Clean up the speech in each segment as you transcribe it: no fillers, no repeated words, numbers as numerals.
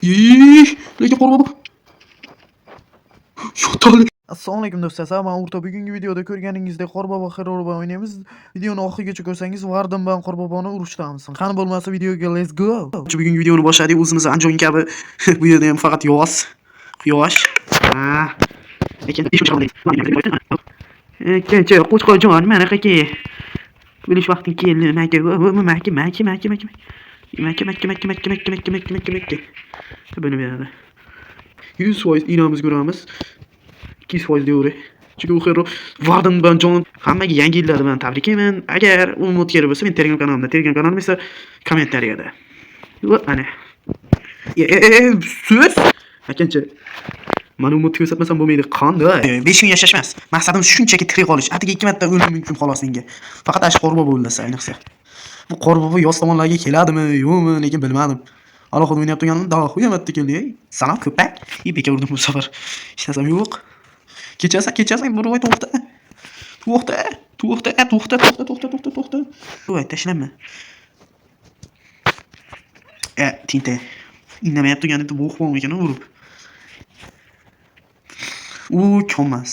Lekin qo'rqib. Yo'tali. Assalomu alaykum do'stlar. Men o'rta bugungi videoda ko'rganingizdek Qorbobo Xerorbo o'ynaymiz. Videoni oxirigacha ko'rsangiz Vardim bilan Qorboboni urushdamiz. Qani bo'lmasa videoga let's go. Bugungi videoni boshladik. O'zimiz Anjon kabi bu yerda ham faqat yoz. Quyosh. Lekin ish chiqadi. Kecha qo'chqorjon mana qaki. Bilish vaqting keldi. Makka. Buni beradi. 100% inamiz ko'ramiz. 200% deyori. Chunki u xero Vardim bilan Jon hammaga yangi yillar bilan tabriklayman. Agar umid kerak bo'lsa, men Telegram kanalim esa kommentariyada. Va ana. So'z. Akancha. Mana umid ko'rsatmasam bo'lmaydi. Qanday? 5 kun yashash emas. Maqsadim shunchaki tirik qolish. Atiga 2 marta o'lim mumkin xolos menga. Faqat ash Qorbobo o'lsa, ayniqsa. Bu Qorbobo yoz tomonlarga keladimi, yo'qmi, lekin bilmadim. Alohida o'ynab turganim daho yamatdi keldi. Salom ko'pak. Beka urdim bu safar. Hech narsam yo'q. Kechasan, bu ro'y to'xta. To'xta. Voy, tashlama. Tinta. Indamayapti turganida bu qo'm ekan urib. U ko'mas.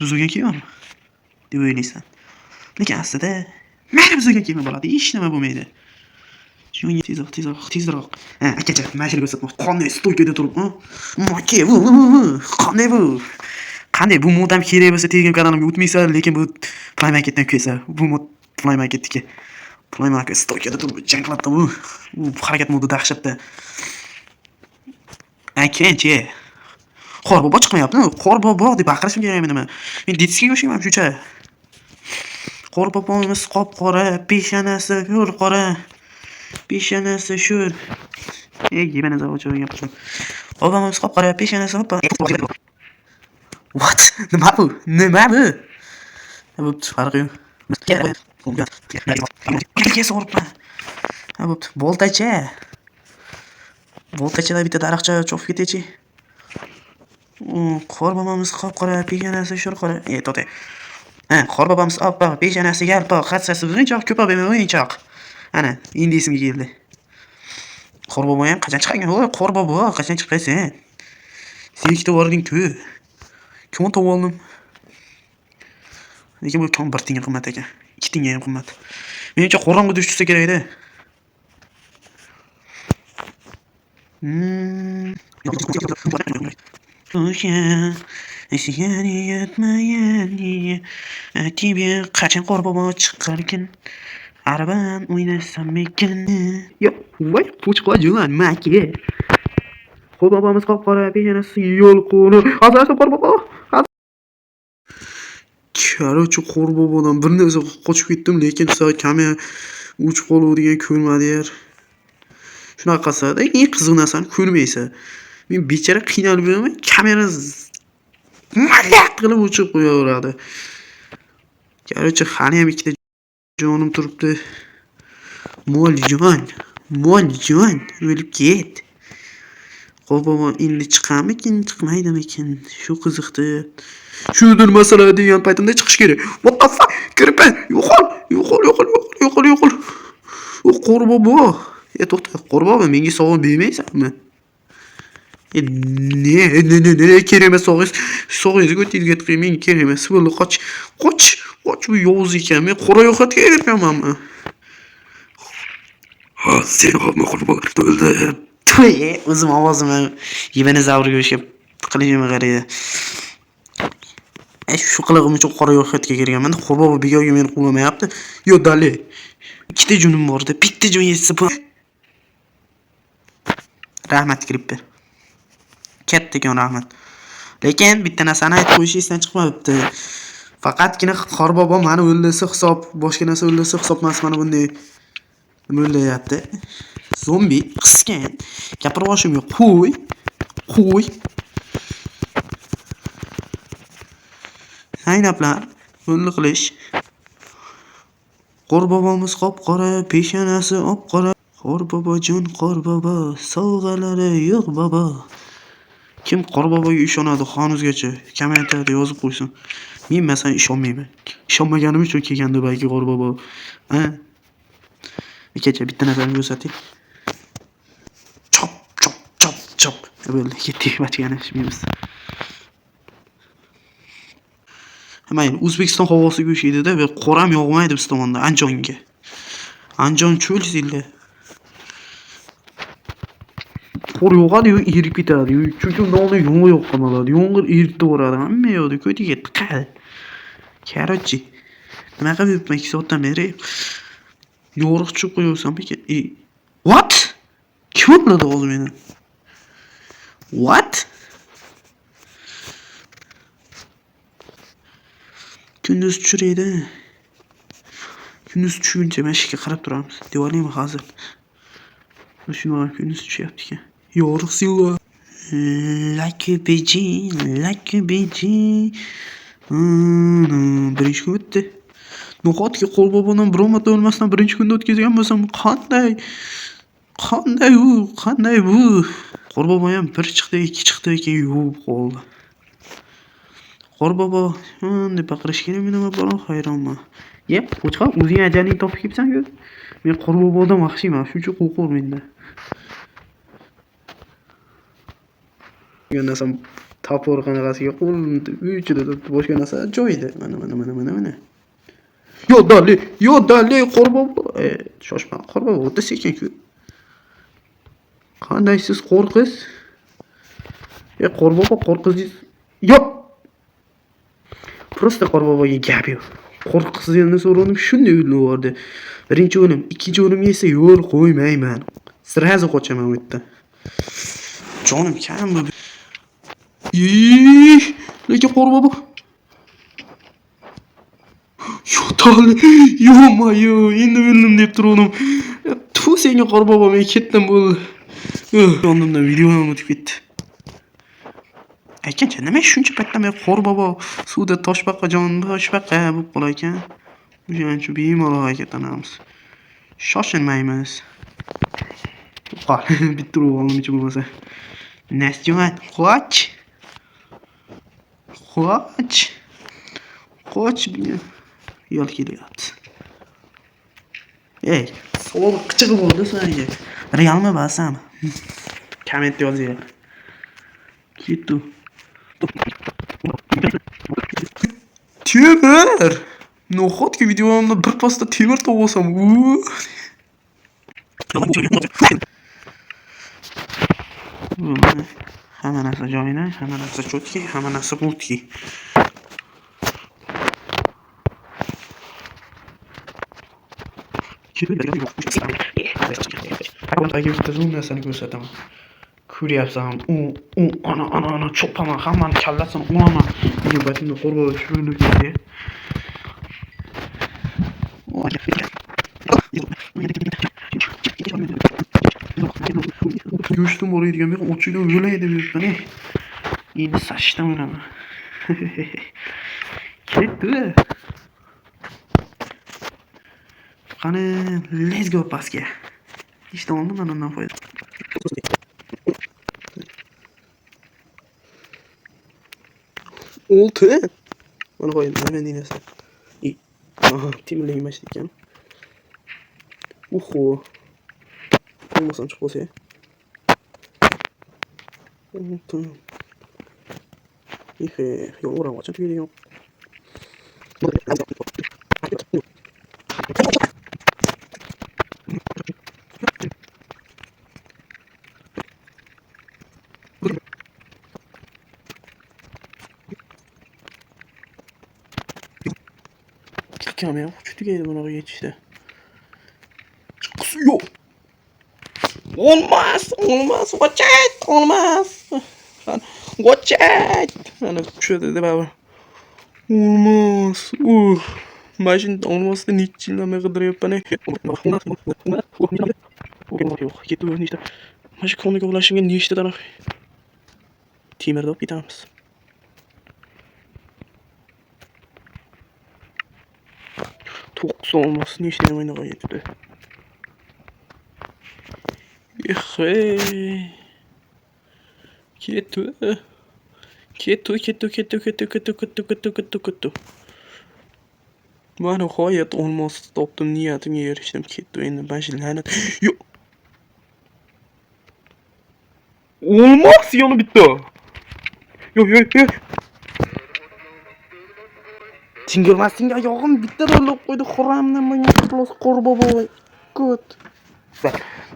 Zuzaga kelmi? deb o'ylaysan. Lekin aslida mana zuzaga kelma bo'ladi, hech nima bo'lmaydi. Shunga tezroq. Akacha, mana shuni ko'rsatmoqchi. Qanday stoykada turib, Maka, qanday bu? Qanday bu modam kerak bo'lsa Telegram kanalimga o'tmaysan, lekin bu Play Marketdan kelsa, bu mod Play Marketniki. Play Market stoykada turib jang qiladi bu. U harakat modi dahshatda. Akanchi. Qorbobo chiqmayaptimi? Qorbobo deb baqirishim kerakmi nima? Men ditskiga o'xshayman shuncha. Qorbobomiz qop-qora, peshonasi ko'r-qora. Peshonasi sho'r. Yemana zavod gapirdim. Qorbobomiz qop-qora, peshonasi hoppa. What? Nima bu? Bo'pti, farqi yo'q. Kelga so'ribman. Bo'pti, boltacha bitta daraxtcha chopib ketaychi. Qorbobomiz qop-qora, peshonasi sho'r-qora. To'te. Qorbobomiz oppoq, peshonasi yalpoq, hassasi o'yinchoq, ko'pab o'yinchoq. Ana, endi esimga keldi. Qorbobo ham qachon chiqagan? Voy, Qorbobo, qachon chiqasan? Sekda bording-ku. Kim to'g'oldim? Lekin bu tom 1 tinga qimmat ekan. 2 tinga ham qimmat. Menimcha qorong'ida tushsa kerak edi. Тебе qachon Qorbobo chiqarkin? Araban o'ynasam mekin. Yo'q, voy, qo'chqorjon, Maka. Qorbobomiz qop-qora, peshonasi yo'l qo'li. Hozir Qorbobo. Короче, Qorbobodan bir narsa qochib ketdim, lekin kamera 3 qo'l degan ko'rmadi yer. Shunaqa qilsa-da, eng qiziq narsani ko'rmaysan. Men bechara qiynalib yuraman, kamera malaq qilib o'chirib qo'yaveradi. Короче, hali ham ikkita jonim turibdi. Moljon, o'lib ket. Qorbobo endi chiqamikin, chiqmaydimikin? Shu qiziqdi. Shudir masala degan paytimda chiqish kerak. What the fuck? Kirpa, yo'qol. O Qorbobo. To'xta, Qorbobo, menga sovg'a bermaysanmi? Ne kerak emas sog'ingizga o'tizga tiqing, menga kerak emas. Bo'ldi, qoch. Bu yovuz ekan. Men qora yo'qotga berganmanmi? Sen hamma Qorbobo o'ldi. O'zim ovozimni Yevanazavriga o'xshab qilishimga qaraydi. Shu qilig'im uchun qora yo'qotga kirganman. Qorbobo begoga meni quvlamayapti. Yo, dali. Ikkita jonim bor-da, bitta jon yetsa bu. Rahmat Kripper. Kattakon rahmat. Lekin bitta narsani aytib qo'yish esdan chiqmabdi. Faqatgina Qorbobo meni o'ldisi hisob, boshqa narsa o'ldisi hisob emas, mana bunday bo'layapti. Zombi qisgan. Gapirishimga qo'y. Aynaplar, bunday qilish. Qorbobomiz qop-qora, peshonasi op-qora. Qorbobojon, Qorbobo, sovg'alari yo'q bobo. Kim Qorboboga ishonadi hanuzgacha? Kommentariyada yozib qo'ysin. Men masalan ishonmayman. Ishonmaganim uchun kelgandi balki Qorbobo. Kecha bitta narsani ko'rsatdik. Chop. Bo'ldi, ketdik bachkani ishimiz. Mayli, O'zbekiston havosiga o'xshaydi-da, va qor ham yog'maydi biz tomonda, Andijonga. Andijon cho'l zilli. Qor yog'adi-yu, erib ketadi. Chunki unda yomg'ir yoqqan bo'ladi. Yomg'ir eritib boradi. Hamma yoqda ko'tiga tiqadi. Короче, nima qilib yuribman 2 soatdan beri? Yo'riq chiqib qo'yayotsam ekan. What? Kim o'tladi hozir meni? What? Kunduz tushiraydi. Kunduz tushguncha mashikka qarab turamiz. Devorlaymi hozir? Shuni kunduz tushyapti ekan. Yo'riq silva. Like a beijing. Birinchi kun o'tdi. No'xatga Qo'rbobodan biror marta o'lmasdan birinchi kunda o'tkazgan bo'lsam, qanday bu? Qorbobo ham bir chiqdi, 2 chiqdi, keyin yuvib qoldi. Qorbobo deb baqirish kerak, men nima bo'lar hayronman. Yep, qo'chqor, o'zing ajalingni topib kelibsan-ku. Men Qorbobodan yaxshiman, shuncha qo'rqur menda. Degan narsam tapor qanaqasiga qo'lim uychida boshqa narsa joyida. Mana. Yo dali Qorbobo. Shoshma, Qorbobo o'ta sekin-ku. Qanday siz qo'rqiz? Qorbobo qo'rqiz. Yo'q. Просто Qorboboga gap yo'q. Qo'rqisini so'radim, shunday o'ylardi. Birinchi o'lim, ikkinchi o'lim esa yo'l qo'ymayman. Sirazi qochaman u yerda. Jonim kam bu. Lekin Qorbobo. Yo, endi o'ldim deb turdim. Tu senga Qorbobo, men ketdim bo'ldi. Yonimdan videoim o'tib ketdi. Aytgancha, nima shuncha paytdan beri Qorbobo suvda toshbaqa bo'lib qolar ekan? O'shancha bemalol harakatlanamiz. Shoshilmaymiz. Qol, bitta urib olmoqchi bo'lmasa. Nasjon, qoch. Yo'l kelyapti. Savol qichig'i bo'ldi senga. Realmi basam? Komment yozinglar. Ketdi. Temir. No'xatga videomda bir pasta temir topsam, hamma narsa joyida, hamma narsa cho'tki, hamma narsa mutki. Narsani ko'rsataman. Ko'ryapsan, ana cho'paman, hammani kallasini uraman. Nega batimda Qorbobo tushirib ketdi? Go'shtim boradigan men ochidan o'lay deb yuribman. Endi sashdan o'laman. Ketdi. Qani, let's go pastga. İşte oldu ben ondan foyda. Oldu. Bana koyun, hemen dinlesin. İyi. Aha, timirle başladık yani. Olmasan çok olsa ya. Tamam. İyi, yol uğramak için tüyüyor. Çıkacağım ya. Kötü geldi bana geçişte. Çıkıyor. Olmaz. Watch it. Olmaz. Watch it. Hani şöyle de baba. Olmaz. Imagine olmazsa niçin la kadar yapana. Yok. Gitti bu işte. Maşı konuya ulaşınca ne işte taraf. Timer'de op gidemiz. To'qqiz olmaz. Ne işte oynaga yetdi. Ketdi. Mana g'oyat olmos topdim, niyatimga erishdim. Ketdi endi, bashi la'nat. Yo'q. Olmaz yanı bitti. Yok yok yok. Tingilmasding oyog'im bitta ro'llab qo'ydi. Xuramdan menga plus qorboboy. Gut.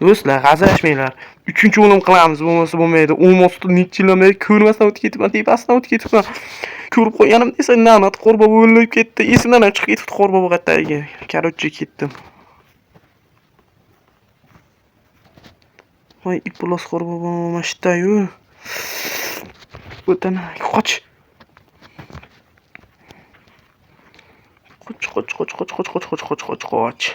Do'stlar, g'azashmanglar. 3-o'lim qilamiz, bo'lmasa bo'lmaydi. Olmosda necha yillar ko'rmasdan o'tib ketibman, tepasidan o'tib ketibman. Ko'rib qo'yganim desa, na'mat qorbobo o'lib ketdi. Esimdan chiqib ketibdi qorbobo qattagiga. Короче, ketdim. Voy, plus qorbobo mashtayu. O'tana, qoch. Qoch.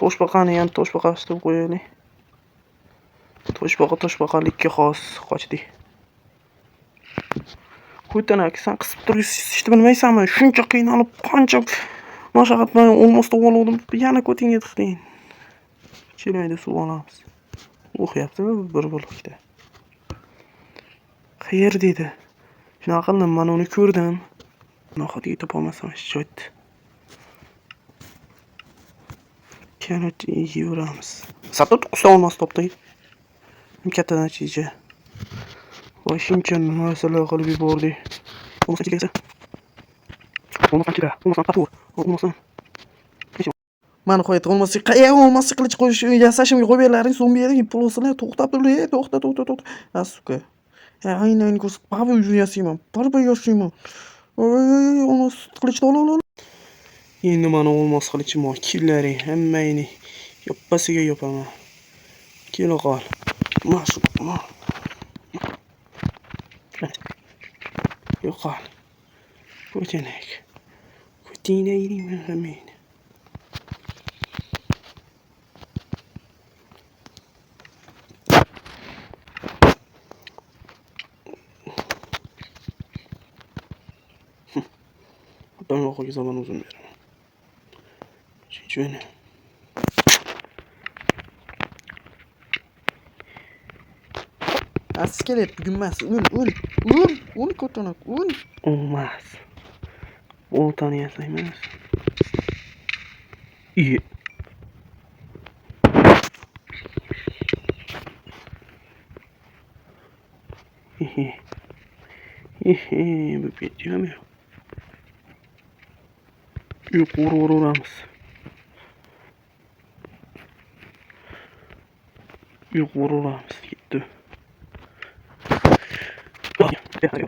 Toshbaqani ham toshbaqasiga qo'yaylik. Toshbaqalikka xos qochdik. Qo'ytanak, sen qisib turishni bilmaysanmi? Shuncha qiynalib, qancha mashaqqat bilan olmosda oldim. Yana ko'tingga tiqding. Kelaydi suv olamiz. O'xyaptimi bir bo'lakda? Qayer dedi. Shunaqa qildim, men uni ko'rdim. Nohatiga topolmasam shit. Kerak yeyveramiz. Sato to'qqizta olmos topdik. Katta natija. Voy shuncha narsalar qilib yubordik. Olmos kelsa. Olmos qancha? Olmos qator. Olmosdan. Mana qo'yadi olmasa qayerga olmasa qilich qo'yish yasashimga qo'yib berlaring so'm bering pulosini to'xtab tur to'xta suka aynan ko'rsat baba yasayman barba yashayman olmos qilichni ol Endi mana olmos qilichim bor killaring hammangni yoppasiga yopaman kela qol yo'qol ko'tanak ko'tingda yurayman hammangni Ben oxirgi zaman uzun beraman. Chunki askelet bugun emas ul ko'tanak ul olmaz. Oltani yasaymiz. İyi. Bu bitiyor mu? Yukarı vururuz. Yukarı vururuz. Gitti. Hadi.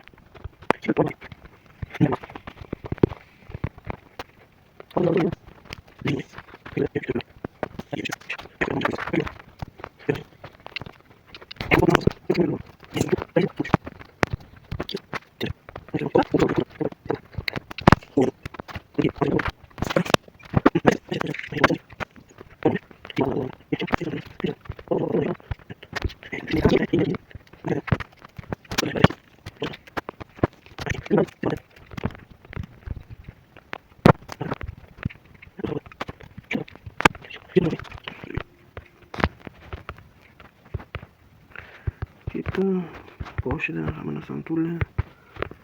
Boşuna hemen tulle.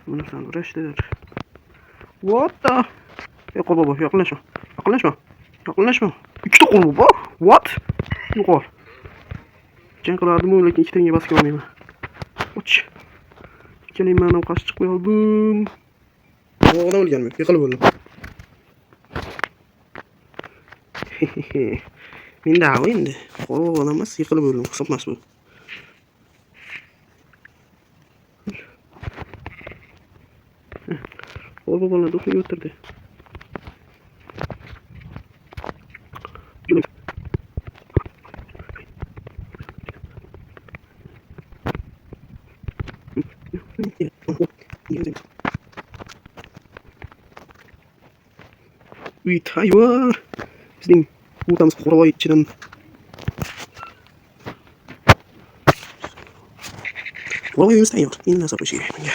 Hemen uğraştılar. What the? Yok baba yakınlaşma. İki de kol baba. What? Yok ol. Can kılardım öyle ki iki tane baskı olmayayım. Uç. Geleyim ben kaç çıkmıyor aldım. O adam gelmiyor. Yakalı böyle. Ben daha oyunda. O adamız yakalı böyle. Kısapmaz bu. O bana dokuyu götürdü. Uy hayvar. Bizning o'tamiz Qo'rg'oy ichidan. Qo'rg'oyimiz tayyor. Endi nasab o'shiga menga.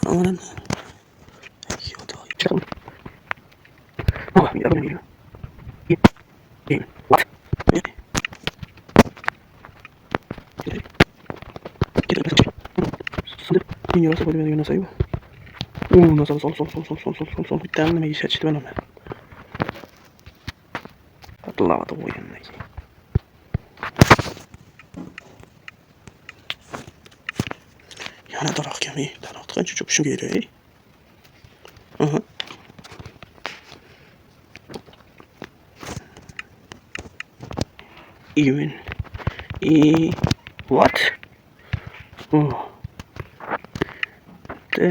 Amalan. What? Ini rasa boleh dengan saya. Nasal sol. Bitta nima yeyishni bilaman. Atla atib qo'ygan lagi. yana daraxt kami. Daraxt qancha cho'pishi kerak? Aha. Even. What? Oh. The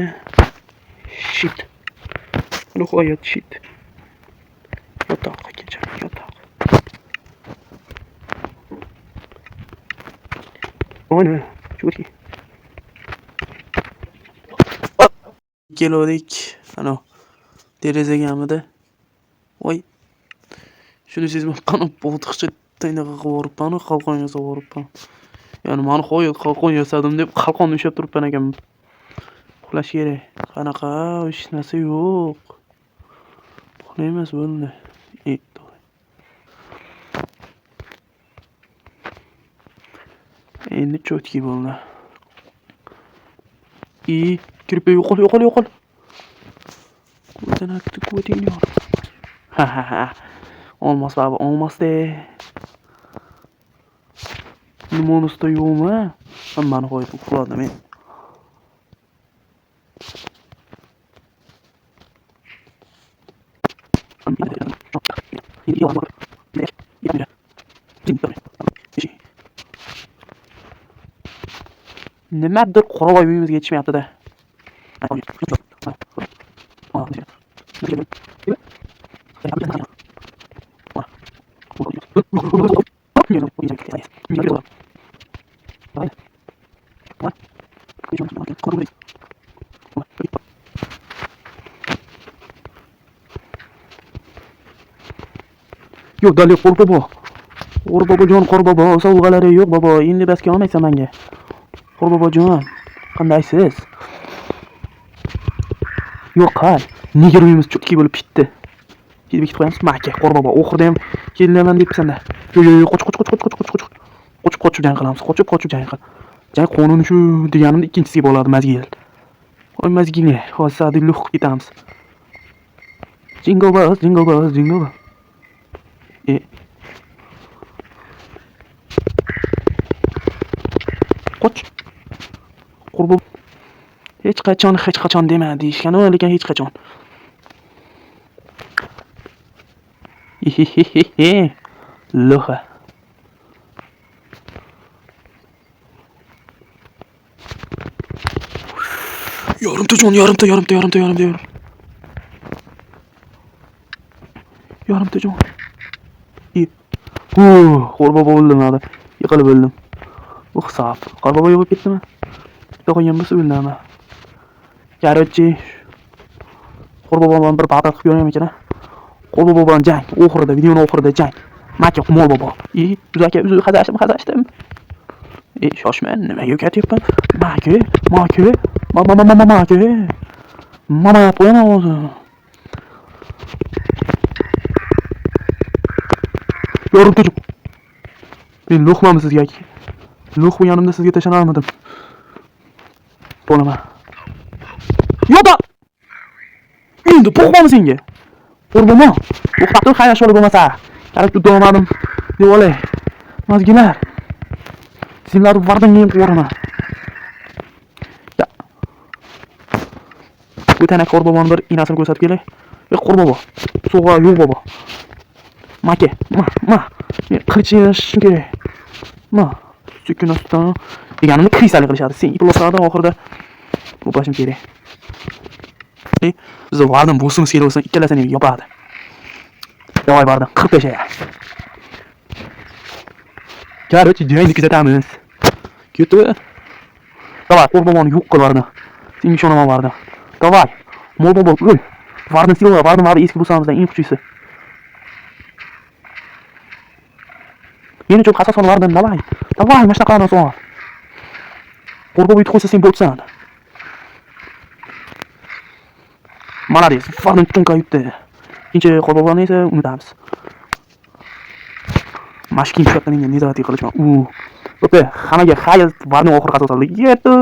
shit. Nihoyat shit. Yotoqqa kechaman, yotoq. Ona, cho'ti. Keldik. Ana derazagamida. Voy. Shuni sezmay qanib bo'tiqcha taynaga qilib qalqon yasab yuboribman. Ya'ni mani qo'yib qalqon yasadim deb qalqonni ushlab turibman ekan. Uxlash kerak. Qanaqa hech narsa yo'q. Uxlaymiz bo'ldi. Endi cho'tki bo'ldi. Kirib yo'qol. Ko'tanak. Ha. Olmos baba, olmosda. Limonista yo'qmi? Hammani qo'yib uxladim men. Nimadir qoravoy uyimizga yetishmayapti-da. Yo'q, dali Qorbobo. Qorbobojon, Qorbobo, sovg'alari yo'q bobo. Endi bas kelmaysan menga. Qorbobojon, qandaysiz? Yo'q, qal. Nega uyimiz cho'tki bo'lib ketdi? Ketib qo'yamiz, maka. Qorbobo, oxirida ham kelinaman debsan-da. Yo'q, qoch jang qilamiz. Qochib jang qil. Jang qonuni shu deganimda ikkinchisiga bo'ladi mazgil. Voy mazgilni, hozir adilluq ketamiz. Jingle bells. Qoch. Qorbobo hech qachon dema deyishgan-ku, lekin hech qachon. Loha. Yarimta. Yarimta jon. Qorbobo o'ldim hali. Yiqilib o'ldim. Hisob. Qorbobo yo'q ketdimi? Bitta qo'ygan bo'lsa o'ldimi? Короче, Qorbobo bilan bir bag'da qilib yuraman ekan. Qorbobo bilan jang. Videoning oxirida jang. Maka Qumol bobo. Aka, hazashdim. Shoshma, nimaga o'katyapman? Maka. Mama qo'yaman o'zim. Yo'q. Men lo'qmam sizga. Lo'q bo'lganimda sizga tashanarmidim. Bo'laman. Yo'q. Endi po'qmam senga. Qorbobo. O'qitib xayash olib bo'lmasa. Qarab do'madim. Deb olay. Mazgilar. Sizlar vardan men qo'raman. Ko'tanak Qorboboni bir inasini ko'rsatib kelay. Qorbobo. So'g'a yo'q bobo. Maka. Men qilichishim kerak. Sukunatdan deganimni qiysalik qilishadi. Sen iploslardan oxirida to'plashim kerak. Biz vardan bo'lsimiz kerak bo'lsa, ikkalasini yopadi. Davay vardan 45 ya. Короче, jangni kuzatamiz. Ketdi. Davay, Qorboboni yo'q qil vardan. Senga ishonaman vardan. Davay. Molbobo o'l. Vardan silva, vardan eski bo'lsamizdan eng kuchlisi. Men uchun qasos vardan davay. Davay, mana shunaqa qilamiz son. Qorbobo yutib qo'ysa sen bo'lsan. Молодец, vardan chunka yutdi. Ikkinchi Qorboboni esa unutamiz. Mashkin shotlangan nezarati qilishman. O'pa, hammaga xayr vardan oxir qasos oldi. Yetdi.